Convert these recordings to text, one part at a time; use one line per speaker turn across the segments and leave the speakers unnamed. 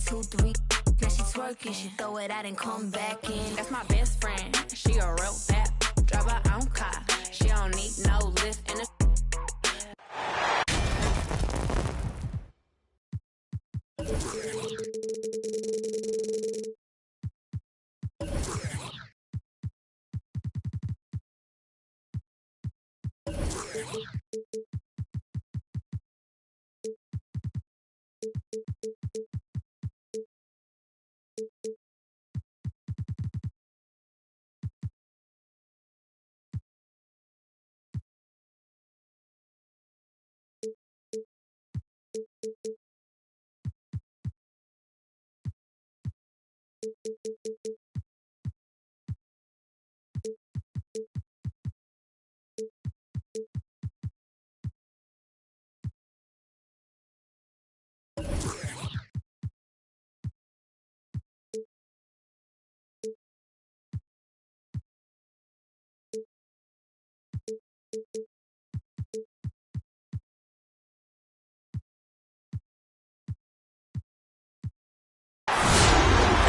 2, 3. Now she twerking, she throw it out and come back in.
That's my best friend, she a real bad. Drive her own car, she don't need no lift in the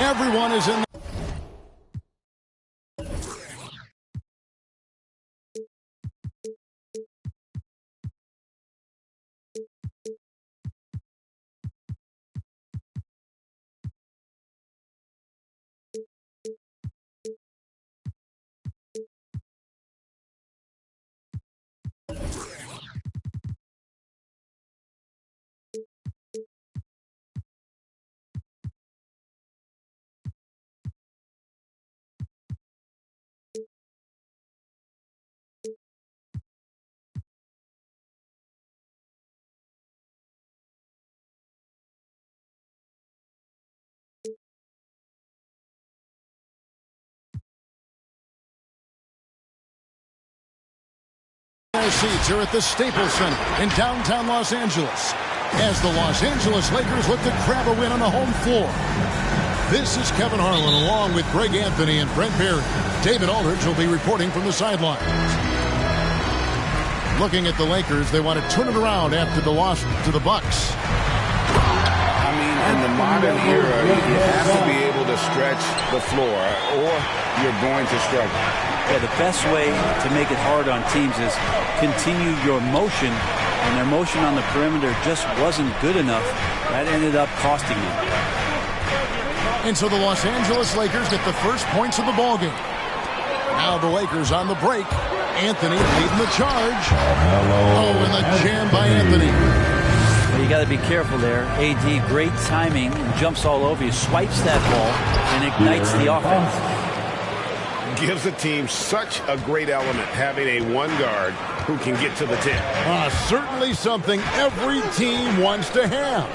Everyone is in. Their seats here at the Staples Center in downtown Los Angeles as the Los Angeles Lakers look to grab a win on the home floor. This is Kevin Harlan along with Greg Anthony and Brent Barry. David Aldridge will be reporting from the sidelines. Looking at the Lakers, they want to turn it around after the loss to the Bucks.
I mean, in the modern era, you have to be able to stretch the floor or you're going to struggle.
Yeah, the best way to make it hard on teams is continue your motion, and their motion on the perimeter just wasn't good enough. That ended up costing them.
And so the Los Angeles Lakers get the first points of the ballgame. Now the Lakers on the break. Anthony leading the charge. Oh, and the jam by Anthony.
Well, you got to be careful there. AD, great timing, jumps all over you, swipes that ball, and ignites the offense.
Gives a team such a great element having a one guard who can get to the 10.
Certainly something every team wants to have.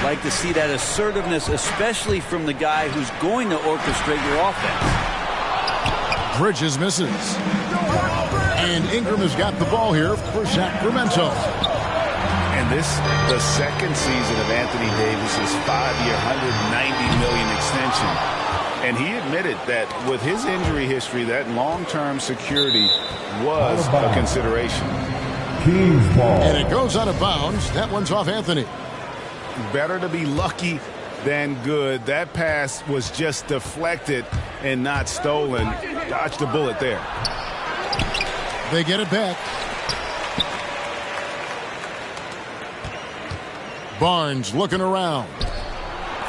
Like to see that assertiveness, especially from the guy who's going to orchestrate your offense.
Bridges misses. And Ingram has got the ball here for Sacramento.
And this, the second season of Anthony Davis's 5-year, $190 million extension. And he admitted that with his injury history, that long-term security was a consideration.
And it goes out of bounds. That one's off Anthony.
Better to be lucky than good. That pass was just deflected and not stolen. Dodged a bullet there.
They get it back. Barnes looking around.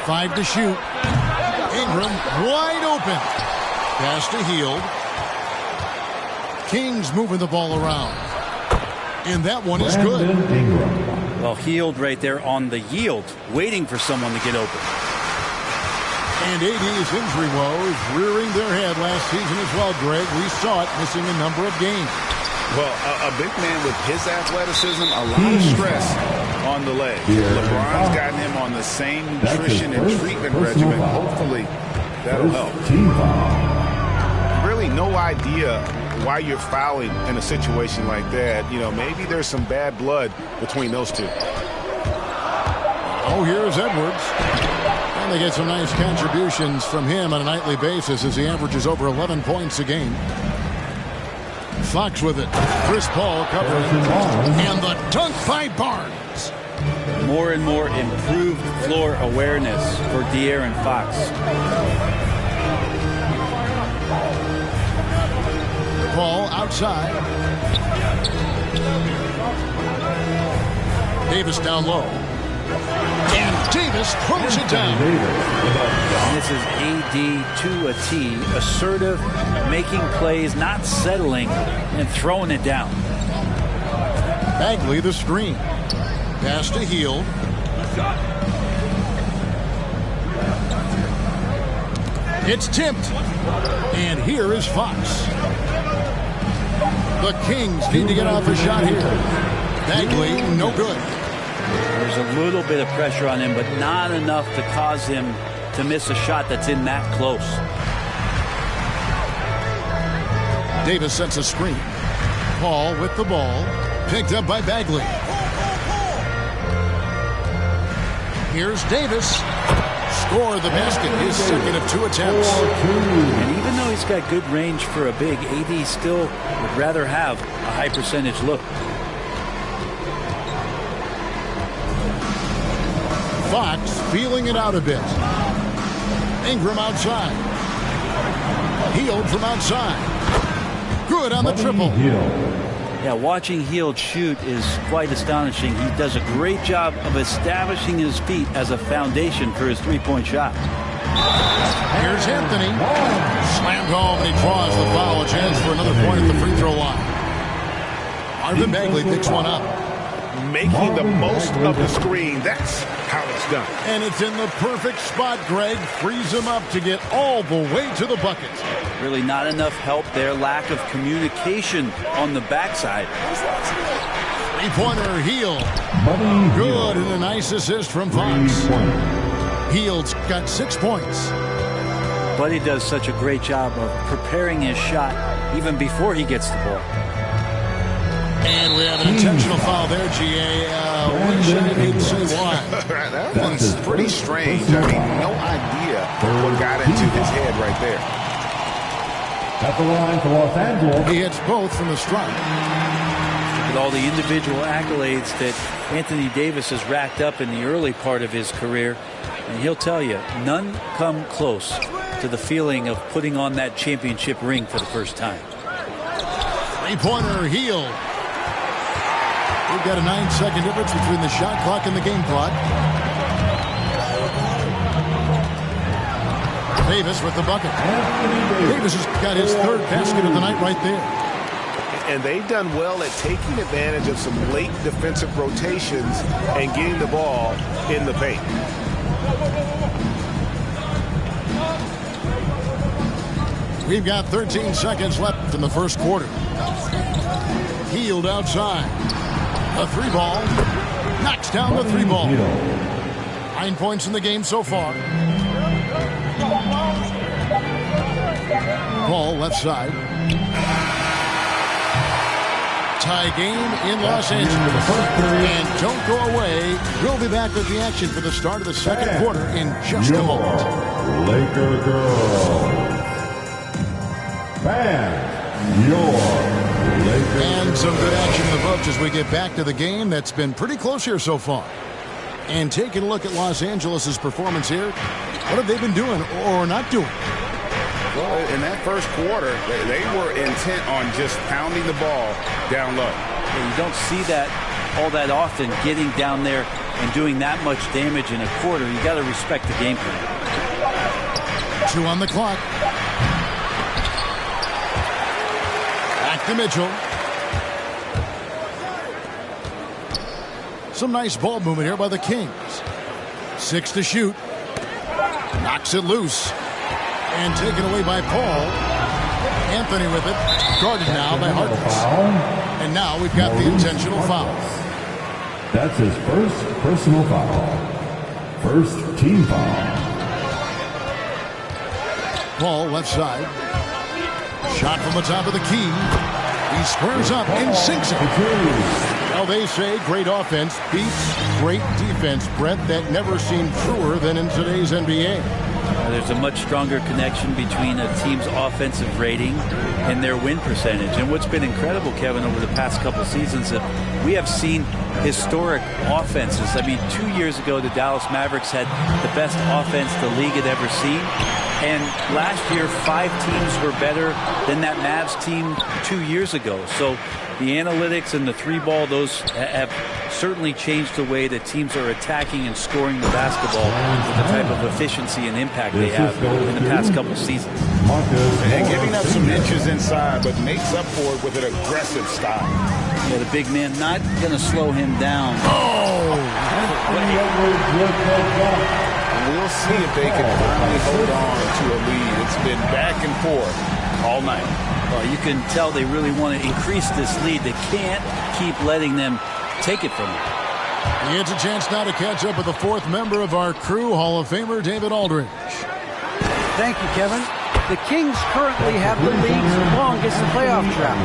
5 to shoot. Ingram wide open. Pass to Hield. Kings moving the ball around. And that one is good.
Well, Hield right there on the yield, waiting for someone to get open.
And AD's injury woes rearing their head last season as well, Greg. We saw it, missing a number of games.
Well, a big man with his athleticism, a lot of stress on the leg. LeBron's gotten him on the same nutrition and treatment regimen. Hopefully, that'll help. Really no idea why you're fouling in a situation like that. You know, maybe there's some bad blood between those two.
Oh, here's Edwards. And they get some nice contributions from him on a nightly basis as he averages over 11 points a game. Fox with it. Chris Paul covering. And the dunk by Barnes.
more and more improved floor awareness for De'Aaron Fox.
Ball outside. Davis down low. And Davis throws it down.
And this is AD to a T. Assertive, making plays, not settling, and throwing it down.
Bagley the screen. Pass to Hield. It's tipped. And here is Fox. The Kings need to get off a shot here. Bagley, no good.
There's a little bit of pressure on him, but not enough to cause him to miss a shot that's in that close.
Davis sets a screen. Paul with the ball. Picked up by Bagley. Here's Davis. Score the basket. His second of 2 attempts.
And even though he's got good range for a big, AD still would rather have a high percentage look.
Fox feeling it out a bit. Ingram outside. Hield from outside. Good on the triple.
Yeah, watching Hield shoot is quite astonishing. He does a great job of establishing his feet as a foundation for his three-point shot.
Here's Anthony. Slammed home, and he draws the foul. A chance for another point at the free throw line. Marvin Bagley picks one up.
Making the most of the screen. That's how it's done.
And it's in the perfect spot, Greg. Frees him up to get all the way to the bucket.
Really not enough help there. Lack of communication on the backside.
Three-pointer, Hield. Good, and a nice assist from Fox. Hield's got 6 points.
Buddy does such a great job of preparing his shot even before he gets the ball.
And we have an intentional foul there, G.A. Wish I didn't say why.
That one's pretty strange. I mean, no idea what got into his head right there.
At the line for Los Angeles.
He hits both from the strike.
With all the individual accolades that Anthony Davis has racked up in the early part of his career, and he'll tell you, none come close to the feeling of putting on that championship ring for the first time.
Three-pointer, Hield. We've got a 9-second difference between the shot clock and the game clock. Davis with the bucket. Davis has got his third basket of the night right there.
And they've done well at taking advantage of some late defensive rotations and getting the ball in the paint.
We've got 13 seconds left in the first quarter. Hield outside. A three ball. Knocks down the three ball. 9 points in the game so far. Ball left side. Tie game in Los Angeles. And don't go away. We'll be back with the action for the start of the second quarter in just a moment.
Laker girls. Fans, your Laker.
And some good action in the Bucks as we get back to the game that's been pretty close here so far. And taking a look at Los Angeles' performance here, what have they been doing or not doing?
Well, in that first quarter, they were intent on just pounding the ball down low.
You don't see that all that often, getting down there and doing that much damage in a quarter. You got to respect the game plan.
2 on the clock. Back to Mitchell. Some nice ball movement here by the Kings. 6 to shoot. Knocks it loose. And taken away by Paul. Anthony with it. Guarded now by Harkless. And now we've got the intentional foul.
That's his first personal foul. First team foul.
Paul left side. Shot from the top of the key. He squares up and sinks it. Well, they say great offense beats great defense, Brett. That never seemed truer than in today's NBA.
There's a much stronger connection between a team's offensive rating and their win percentage. And what's been incredible, Kevin, over the past couple seasons, that we have seen historic offenses. I mean, 2 years ago, the Dallas Mavericks had the best offense the league had ever seen. And last year, 5 teams were better than that Mavs team 2 years ago. So the analytics and the 3-ball, those have certainly changed the way that teams are attacking and scoring the basketball with the type of efficiency and impact they have in the past couple seasons.
And giving up some inches inside, but makes up for it with an aggressive style.
Yeah, the big man not going to slow him down.
We'll see if they can finally hold on to a lead. It's been back and forth all night.
Well, you can tell they really want to increase this lead. They can't keep letting them take it from them.
He gets a chance now to catch up with the 4th member of our crew, Hall of Famer David Aldridge.
Thank you, Kevin. The Kings currently have the league's longest playoff drought.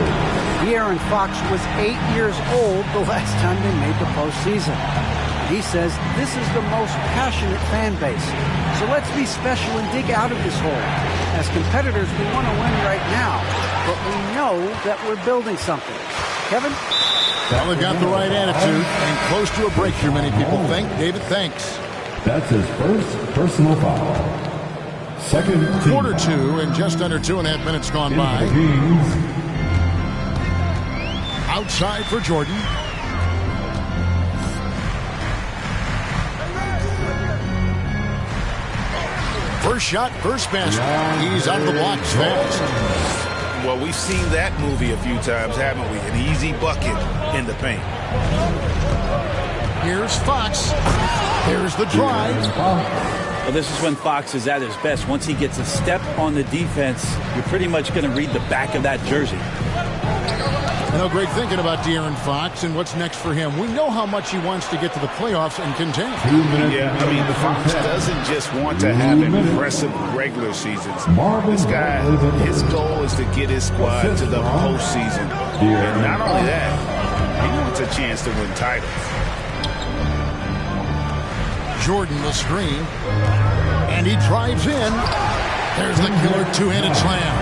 De'Aaron Fox was 8 years old the last time they made the postseason. He says this is the most passionate fan base. So let's be special and dig out of this hole. As competitors, we want to win right now, but we know that we're building something. Kevin?
Well, they've got the right attitude and close to a breakthrough, many people think. David, thanks.
That's his first personal foul. Second team
Quarter
foul.
2 and just under 2.5 minutes gone by. Outside for Jordan. First shot, first basket. He's out of the blocks fast.
Well, we've seen that movie a few times, haven't we? An easy bucket in the paint.
Here's Fox. Here's the drive.
Well, this is when Fox is at his best. Once he gets a step on the defense, you're pretty much going to read the back of that jersey.
You know, great thinking about De'Aaron Fox and what's next for him. We know how much he wants to get to the playoffs and contend.
Yeah, I mean, the Fox doesn't just want to have impressive regular seasons. This guy, his goal is to get his squad to the postseason. And not only that, he wants a chance to win titles.
Jordan the screen. And he drives in. There's the killer two-handed slam.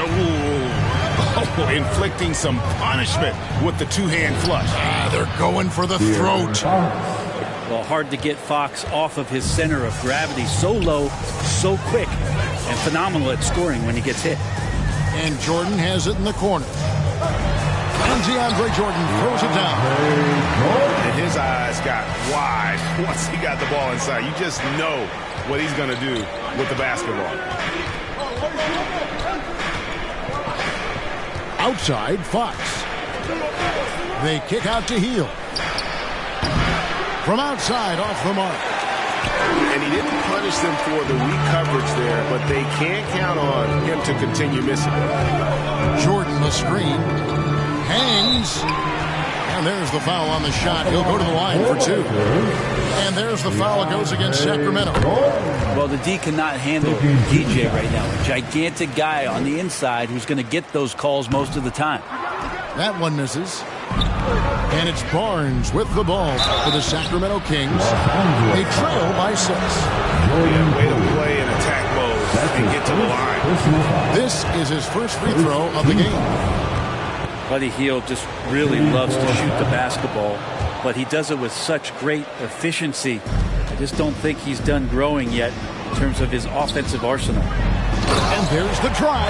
Oh, inflicting some punishment with the two-hand flush.
They're going for the throat.
Well, hard to get Fox off of his center of gravity. So low, so quick, and phenomenal at scoring when he gets hit.
And Jordan has it in the corner. And DeAndre Jordan throws it down.
And his eyes got wide once he got the ball inside. You just know what he's going to do with the basketball.
Outside, Fox. They kick out to Hield. From outside, off the mark.
And he didn't punish them for the weak coverage there, but they can't count on him to continue missing.
Jordan the screen. Hangs. And there's the foul on the shot. He'll go to the line for 2. And there's the foul. It goes against Sacramento.
Well, the D cannot handle DJ right now. A gigantic guy on the inside who's going to get those calls most of the time.
That one misses. And it's Barnes with the ball for the Sacramento Kings. They trail by 6.
Yeah, way to play in attack mode and get to the line.
This is his first free throw of the game.
Buddy Hield just really loves to shoot the basketball, but he does it with such great efficiency. I just don't think he's done growing yet in terms of his offensive arsenal.
And there's the drive.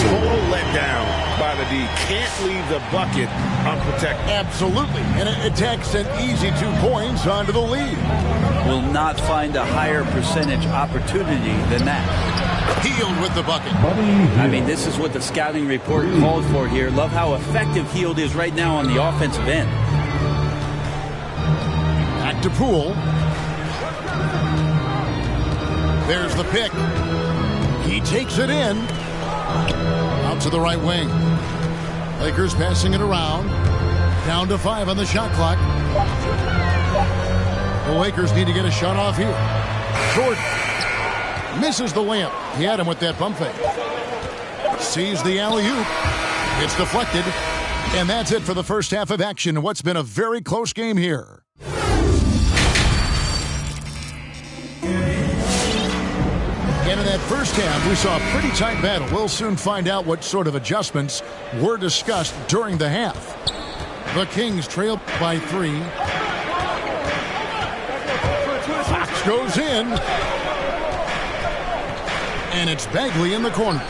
Total letdown by the D. Can't leave the bucket unprotected.
Absolutely. And it takes an easy 2 points onto the lead.
Will not find a higher percentage opportunity than that.
Hield with the bucket.
I mean, this is what the scouting report called for here. Love how effective Hield is right now on the offensive end.
Back to Poole. There's the pick. He takes it in. Out to the right wing. Lakers passing it around. Down to 5 on the shot clock. The Lakers need to get a shot off here. Jordan misses the layup. He had him with that pump fake. Sees the alley-oop. It's deflected. And that's it for the first half of action in what's been a very close game here. And in that first half, we saw a pretty tight battle. We'll soon find out what sort of adjustments were discussed during the half. The Kings trail by 3. Fox goes in. And it's Bagley in the corner.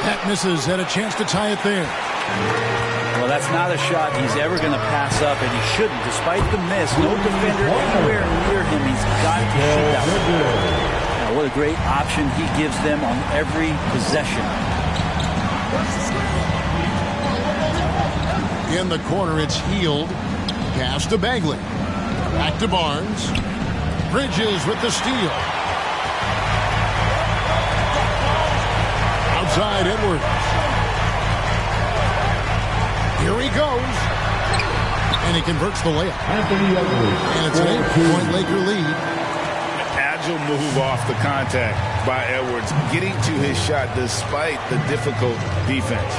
That misses, had a chance to tie it there.
Well, that's not a shot he's ever going to pass up, and he shouldn't. Despite the miss, no defender anywhere near him. He's got to shoot that one. Now, what a great option he gives them on every possession.
In the corner, it's Hield. Pass to Bagley. Back to Barnes. Bridges with the steal. Outside Edwards. Here he goes. And he converts the layup. And it's an 8-point Laker lead.
Agile move off the contact by Edwards, getting to his shot despite the difficult defense.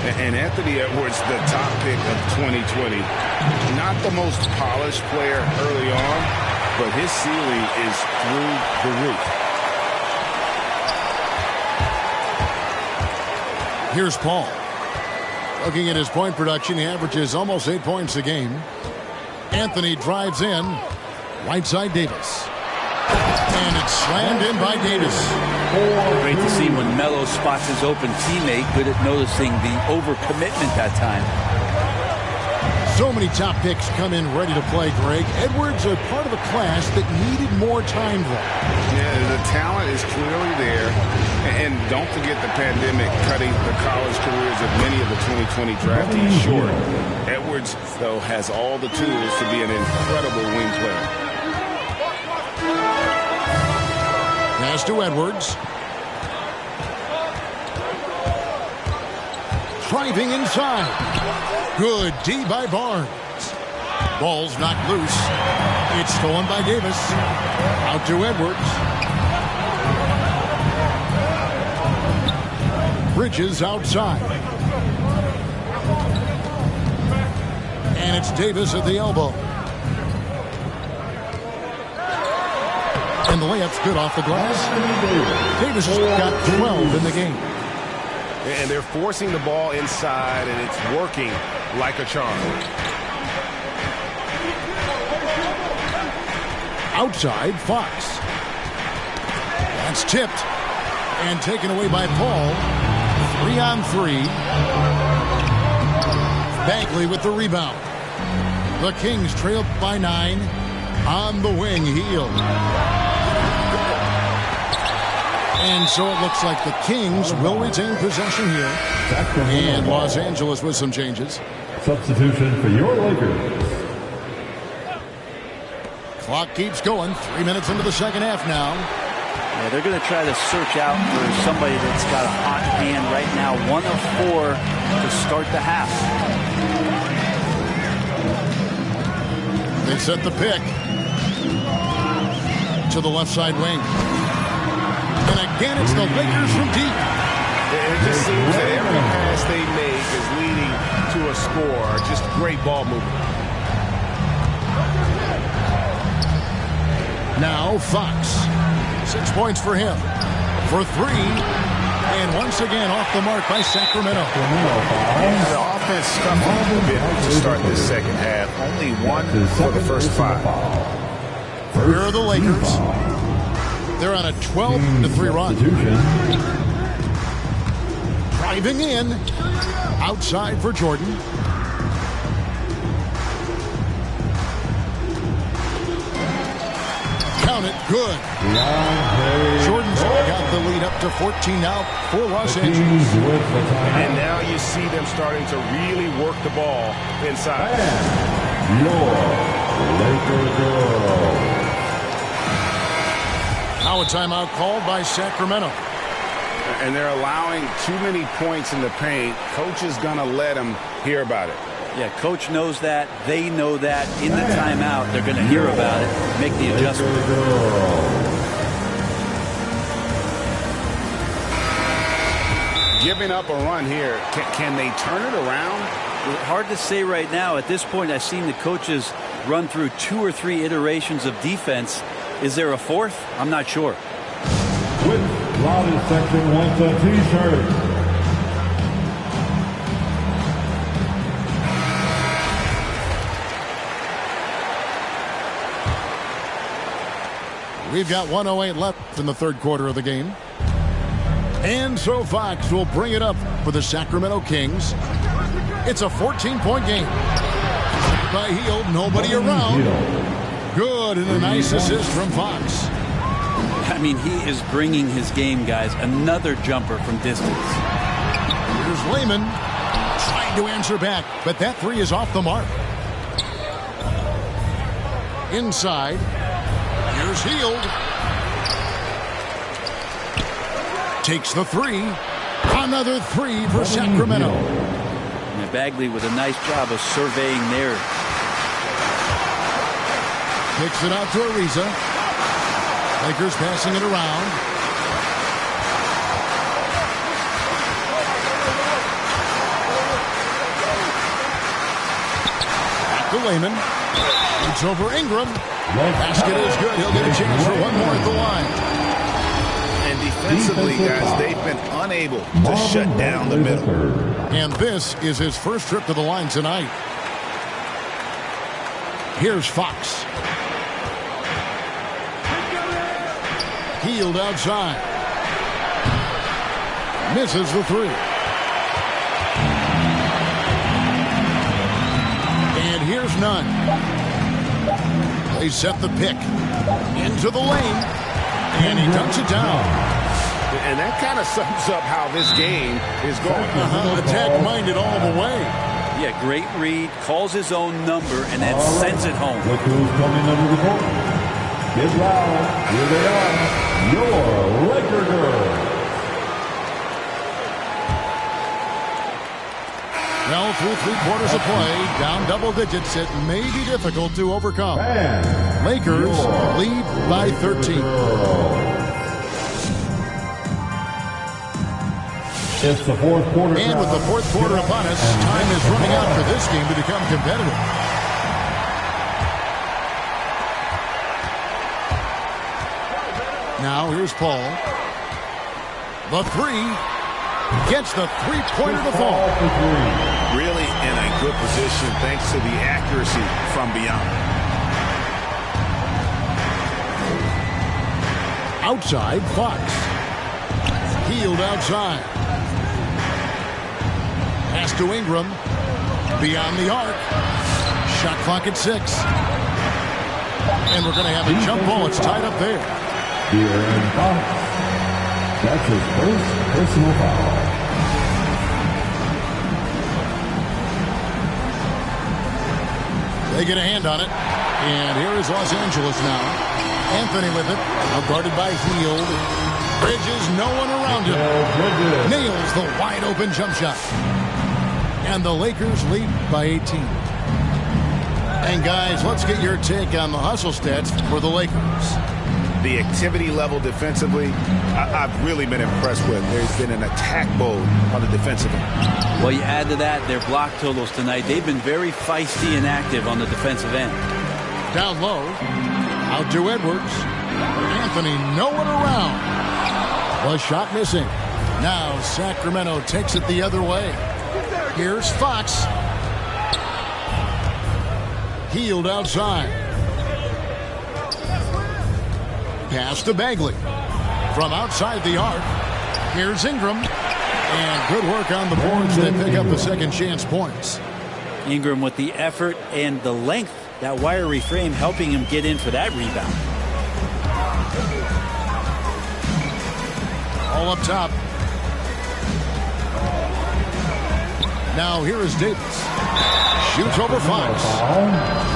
And Anthony Edwards, the top pick of 2020. Not the most polished player early on, but his ceiling is through the roof.
Here's Paul. Looking at his point production, he averages almost 8 points a game. Anthony drives in. Right side Davis. And it's slammed in by Davis.
Great to see when Melo spots his open teammate. Good at noticing the overcommitment that time.
So many top picks come in ready to play, Greg. Edwards are part of a class that needed more time, though.
Yeah, the talent is clearly there. And don't forget the pandemic cutting the college careers of many of the 2020 draftees short. Edwards, though, has all the tools to be an incredible wing player.
Pass to Edwards. Driving inside. Good D by Barnes. Ball's knocked loose. It's stolen by Davis. Out to Edwards. Bridges outside. And it's Davis at the elbow. And the layup's good off the glass. Davis has got 12 in the game.
And they're forcing the ball inside, and it's working like a charm.
Outside, Fox. That's tipped. And taken away by Paul. 3-on-3. Bagley with the rebound. The Kings trail by 9. On the wing, Hield. And so it looks like the Kings will retain possession here. And Los Angeles with some changes.
Substitution for your Lakers.
Clock keeps going. 3 minutes into the second half now.
Yeah, they're going to try to search out for somebody that's got a hot hand right now. 1 of 4 to start the half.
They set the pick to the left side wing. And again, it's the Lakers from deep.
It just seems that every pass they make is leading to a score. Just great ball movement.
Now Fox. 6 points for him. For 3. And once again off the mark by Sacramento.
The offense scuffled a bit to start this second half. Only 1 for the first 5.
Here are the Lakers. They're on a 12-3 run. Driving in. Outside for Jordan. Count it. Good. Jordan's got the lead up to 14 now for Los Angeles.
And now you see them starting to really work the ball inside.
Now a timeout called by Sacramento.
And they're allowing too many points in the paint. Coach is going to let them hear about it.
Yeah, coach knows that. They know that. In the timeout, they're going to hear about it, make the adjustment.
Giving up a run here. Can they turn it around?
Hard to say right now. At this point, I've seen the coaches run through 2 or 3 iterations of defense. Is there a 4th? I'm not sure.
With Loudon Section wants a t-shirt.
We've got 1:08 left in the third quarter of the game. And so Fox will bring it up for the Sacramento Kings. It's a 14-point game. By Hield, nobody around. Good, and a nice assist from Fox.
I mean, he is bringing his game, guys. Another jumper from distance.
Here's Lehman trying to answer back, but that three is off the mark. Inside. Here's Hield. Takes the three. Another three for Sacramento.
And Bagley with a nice job of surveying there.
Kicks it out to Ariza. Lakers passing it around. Back to Lehman. It's over Ingram. Basket is good. He'll get a chance for one more at the line.
And defensively, guys, they've been unable to shut down the middle.
And this is his first trip to the line tonight. Here's Fox. Hield outside. Misses the three. And here's Nunn. They set the pick. Into the lane. And he dunks it down.
And that kind of sums up how this game is going.
Attack-minded all the way.
Yeah, great read. Calls his own number and then sends it home.
Look who's coming under the court. Get loud. Here they are. Your Laker girls.
Well, through 3 quarters of play, down double digits, it may be difficult to overcome. Lakers lead by 13.
It's the fourth quarter.
And with the fourth quarter upon us, time is running out for this game to become competitive. Now here's Paul. The three. Gets the three-pointer to fall.
Really in a good position thanks to the accuracy from beyond.
Outside, Fox. Hield outside. Pass to Ingram. Beyond the arc. Shot clock at 6. And we're going to have a jump ball. It's tied up there.
De'Aaron Fox. That's his first personal foul.
They get a hand on it. And here is Los Angeles now. Anthony with it. Now guarded by Hield. Bridges, no one around him. Nails the wide open jump shot. And the Lakers lead by 18. And guys, let's get your take on the hustle stats for the Lakers.
The activity level defensively, I've really been impressed with. There's been an attack mode on the defensive end.
Well, you add to that their block totals tonight. They've been very feisty and active on the defensive end.
Down low. Out to Edwards. Anthony, no one around. The shot missing. Now Sacramento takes it the other way. Here's Fox. Hield outside. Pass to Bagley. From outside the arc. Here's Ingram. And good work on the boards. They pick up the second chance points.
Ingram with the effort and the length. That wiry frame helping him get in for that rebound.
All up top. Now here is Davis. Shoots over Fox.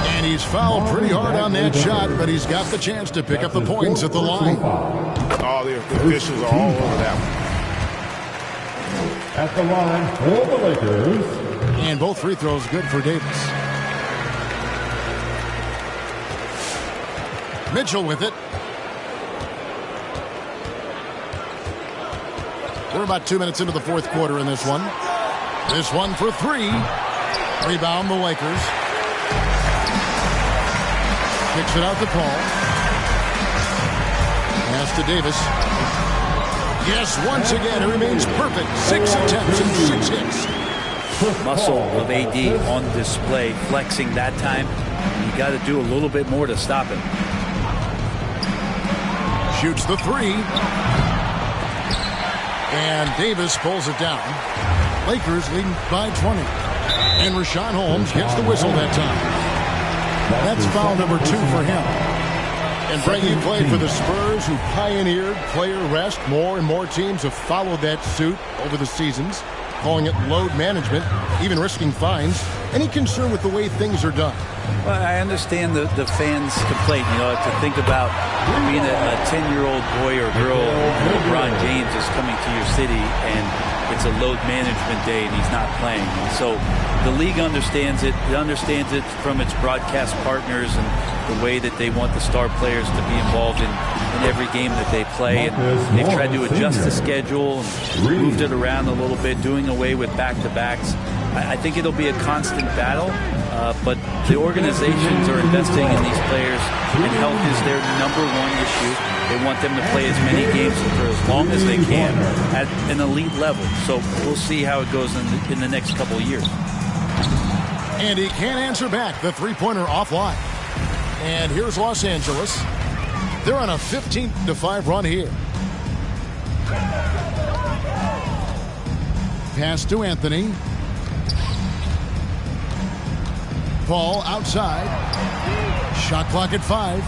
And he's fouled pretty hard on that shot, but he's got the chance to pick up the points at the line.
Oh, the officials are all over that one.
At the line for the Lakers.
And both free throws good for Davis. Mitchell with it. We're about 2 minutes into the fourth quarter in this one. This one for three. Rebound the Lakers. Kicks it out to Paul. Pass to Davis. Yes, once again, it remains perfect. 6 attempts and 6 hits.
Muscle of AD on display, flexing that time. You got to do a little bit more to stop him.
Shoots the three. And Davis pulls it down. Lakers leading by 20. And Richaun Holmes gets the whistle that time. That's foul number 2 for him. And Brett, you played for the Spurs, who pioneered player rest. More and more teams have followed that suit over the seasons, calling it load management, even risking fines. Any concern with the way things are done?
Well, I understand the fans' complaint. You know, to think about being a 10-year-old boy or girl, LeBron James is coming to your city, and it's a load management day, and he's not playing. And so the league understands it. It understands it from its broadcast partners and the way that they want the star players to be involved in every game that they play. And they've tried to adjust the schedule and moved it around a little bit, doing away with back-to-backs. I think it'll be a constant battle, but the organizations are investing in these players, and health is their number one issue. They want them to play as many games for as long as they can at an elite level. So we'll see how it goes in the next couple of years.
And he can't answer back. The three-pointer offline. And here's Los Angeles. They're on a 15-5 run here. Pass to Anthony. Paul outside. Shot clock at 5.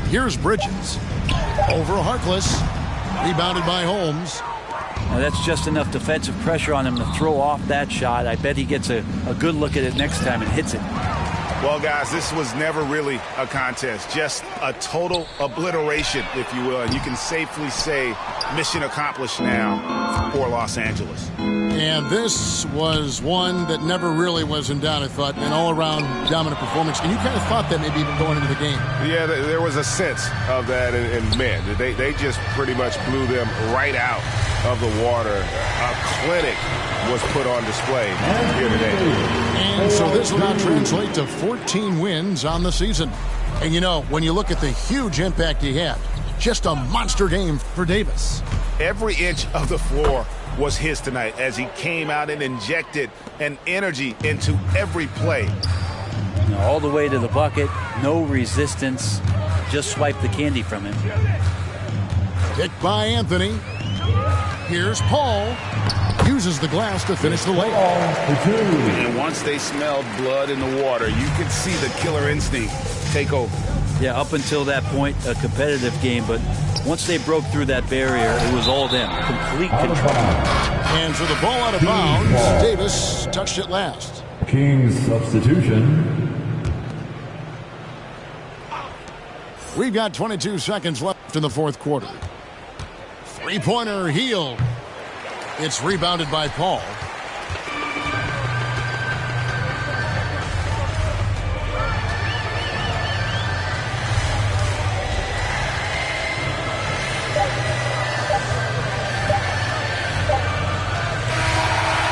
Here's Bridges. Over Harkless. Rebounded by Holmes.
Now that's just enough defensive pressure on him to throw off that shot. I bet he gets a good look at it next time and hits it.
Well, guys, this was never really a contest. Just a total obliteration, if you will. And you can safely say mission accomplished now for Los Angeles.
And this was one that never really was in doubt, I thought. An all-around dominant performance. And you kind of thought that maybe even going into the game.
Yeah, there was a sense of that. And man, they just pretty much blew them right out of the water. A clinic was put on display here today.
And so this will now translate to 14 wins on the season. And you know, when you look at the huge impact he had, just a monster game for Davis.
Every inch of the floor was his tonight as he came out and injected an energy into every play.
All the way to the bucket, no resistance, just swipe the candy from him.
Picked by Anthony. Here's Paul. Uses the glass to finish the layup.
And once they smelled blood in the water, you could see the killer instinct take over.
Yeah, up until that point, a competitive game, but once they broke through that barrier, it was all them. Complete control.
And so the ball out of bounds. Davis touched it last.
Kings substitution.
We've got 22 seconds left in the fourth quarter. Three-pointer Hield. It's rebounded by Paul.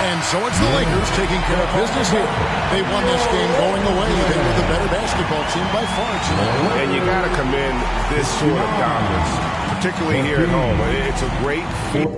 And so it's the Lakers taking care of business here. They won this game going away. They were the better basketball team by far tonight.
And you got to commend this sort of dominance, particularly here at home. It's a great feat.